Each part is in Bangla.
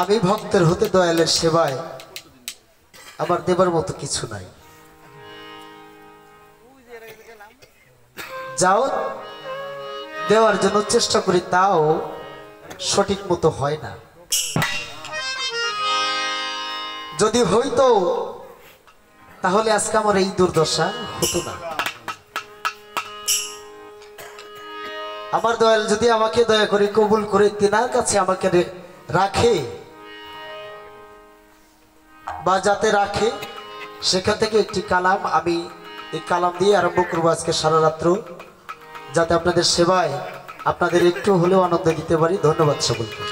আমি ভক্তের হতে দয়ালের সেবায় আমার দেবার মতো কিছু নাই। যাও দেওয়ার জন্য চেষ্টা করি, তাও সঠিক মতো হয় না। যদি হইতো তাহলে আজকে আমার এই দুর্দশা হতো না। আমার দয়াল যদি আমাকে দয়া করে কবুল করে তিনার কাছে আমাকে রাখে বা যাতে রাখে, সেখান থেকে একটি কালাম আমি এই কালাম দিয়ে আরম্ভ করবো আজকে সারা রাত্র, যাতে আপনাদের সেবায় আপনাদের একটু হলেও আনন্দ দিতে পারি। ধন্যবাদ সকলকে।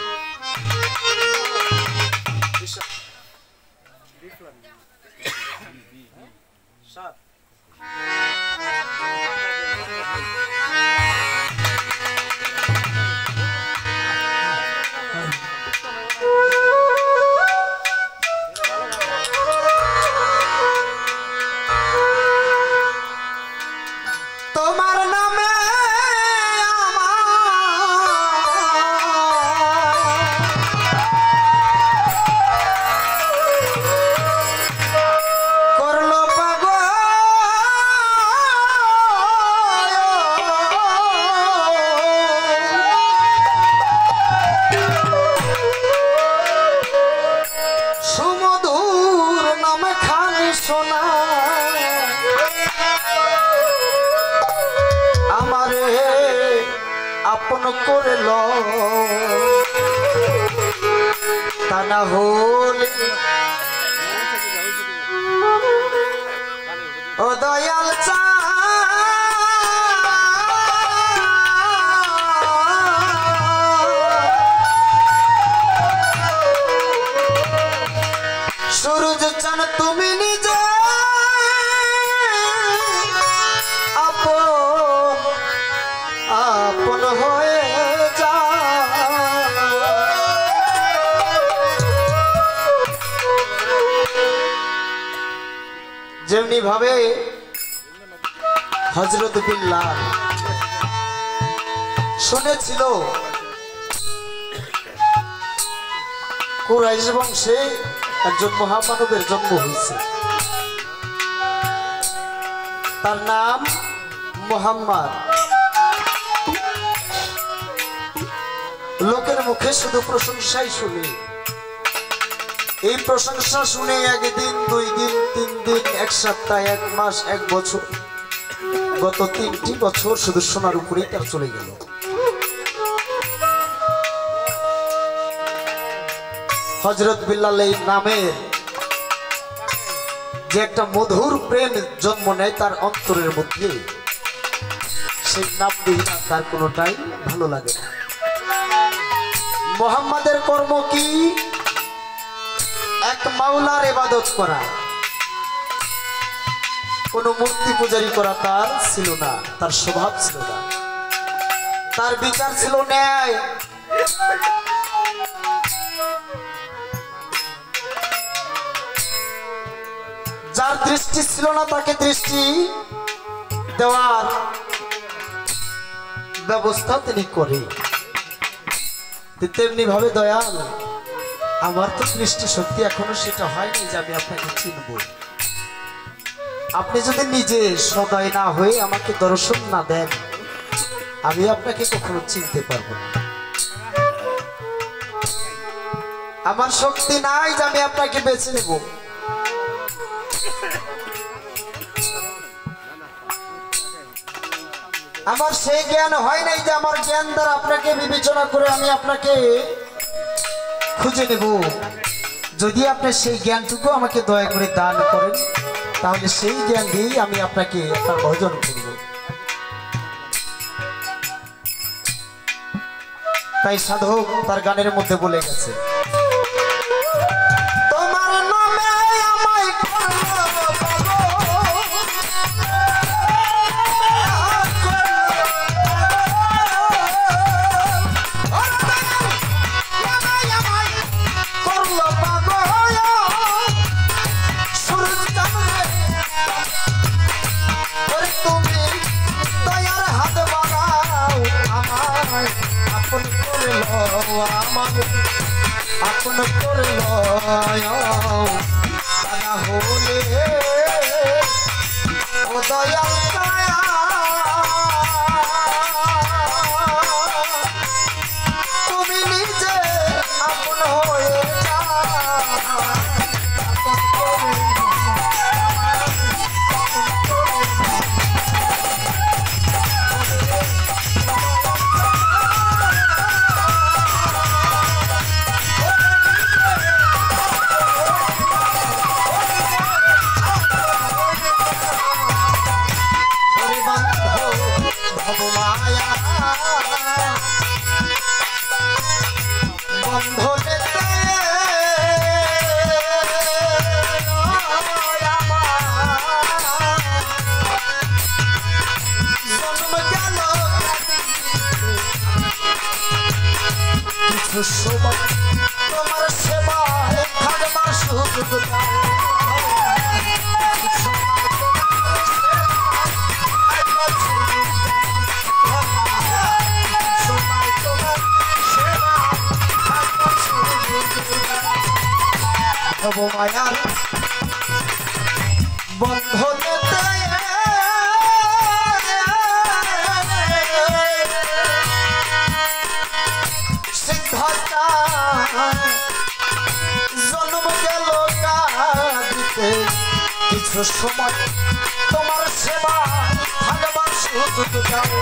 আপন করে লো, তা না হলে ও দয়াল চা সূরজ চান তুমি নিজে আপন হয়ে যা। যেমনি ভাবে হযরত বিল্লাল শুনেছিল কুরাইশ বংশে একজন মহামানবের জন্ম হয়েছে, তার নাম মুহাম্মদ। লোকের মুখে শুধু প্রশংসাই শুনি, এই প্রশংসা শুনে একদিন, 2 দিন, 3 দিন, 1 সপ্তাহ, 1 মাস, 1 বছর, গত 3টি বছর শুধু শোনার উপরেই তার চলে গেল। হযরত বিল্লাল এই নামের যে একটা মধুর প্রেম জন্ম নেয় তার অন্তরের মধ্যে, সেই নাম দিয়ে তার কোনোটাই ভালো লাগে না। মুহাম্মাদের কর্ম কি? এক মাওলার ইবাদত করা, কোন মূর্তি পূজারি করা তার ছিল না, তার স্বভাব ছিল না, তার বিচার ছিল ন্যায়। যার দৃষ্টি ছিল না তাকে দৃষ্টি দেওয়ার ব্যবস্থা তিনি করে। তেমনি ভাবে দয়াল আমার তো দৃষ্টি শক্তি এখনো সেটা হয়নি যে আমি আপনাকে চিনব। আপনি যদি নিজে সদয় না হয়ে আমাকে দর্শন না দেন, আমি আপনাকে কখনো চিনতে পারবো না। আমার শক্তি নাই যে আমি আপনাকে বেছে নেব। আমার সেই জ্ঞান হয় নাই যে আমার জ্ঞান দ্বারা আপনাকে বিবেচনা করে আমি আপনাকে খুঁজে নেব। যদি আপনি সেই জ্ঞানটুকু আমাকে দয়া করে দান করেন, তাহলে সেই জ্ঞান দিয়েই আমি আপনাকে তার ভজন করব। তাই সাধক তার গানের মধ্যে বলে গেছে, আপন করে না হলে ও দয়াল তুমি নিজে আপন হয়ে তোমার সেবায় থাকবার সুযোগ মায়ার বন্ধনেতে জন্ম গেল কাঁদিতে কিছু সময় তোমার সেবা থাকবার সুযোগ দাও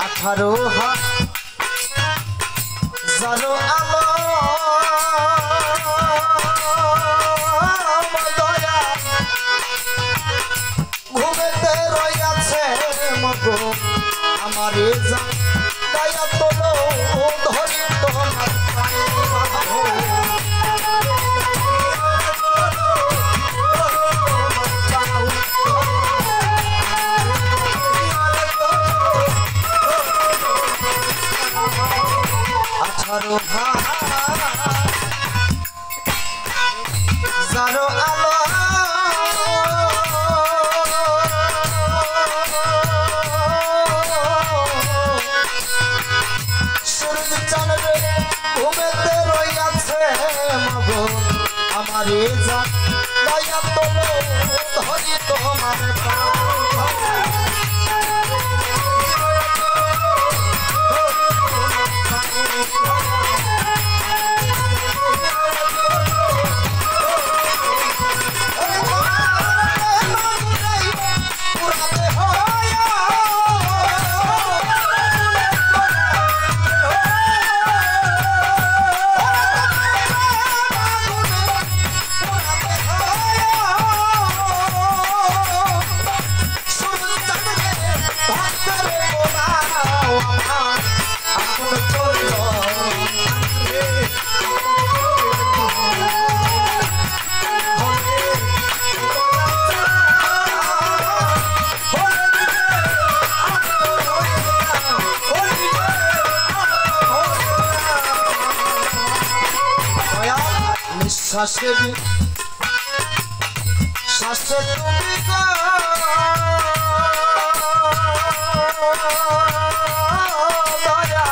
আঠারো হাত জানো আলো দয়া ঘুমেতে রইয়াছে মগো আমার দয়া তোলো ধরি তোমার জানো আলো সূর্য চাঁদ ঘুমেতে রইয়াছে মগো আমার দয়া তোলো ধরি তোমার শ্বাসে শ্বাসে তুমি দয়া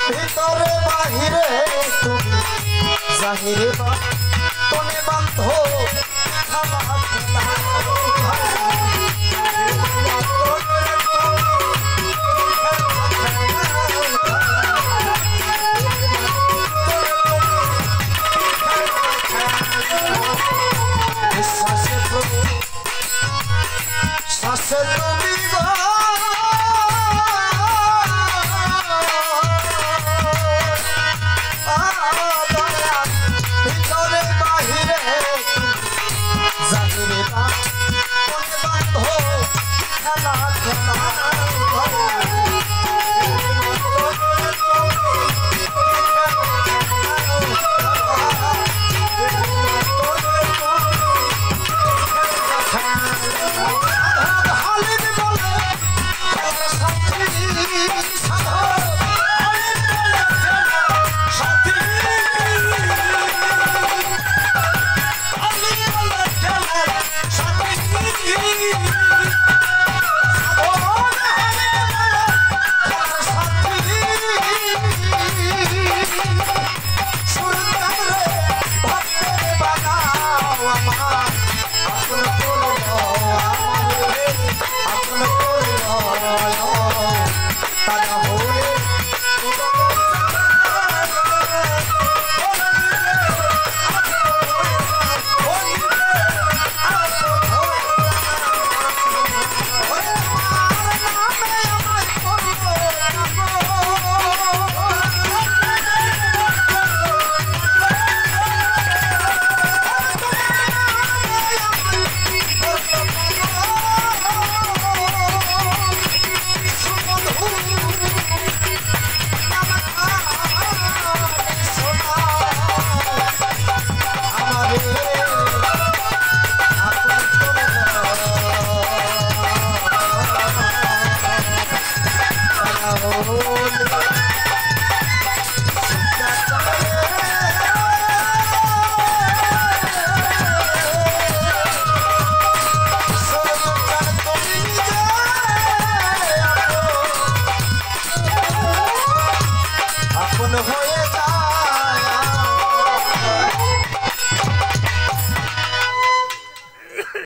ভিতরে বাহিরে তুমি জাহিরে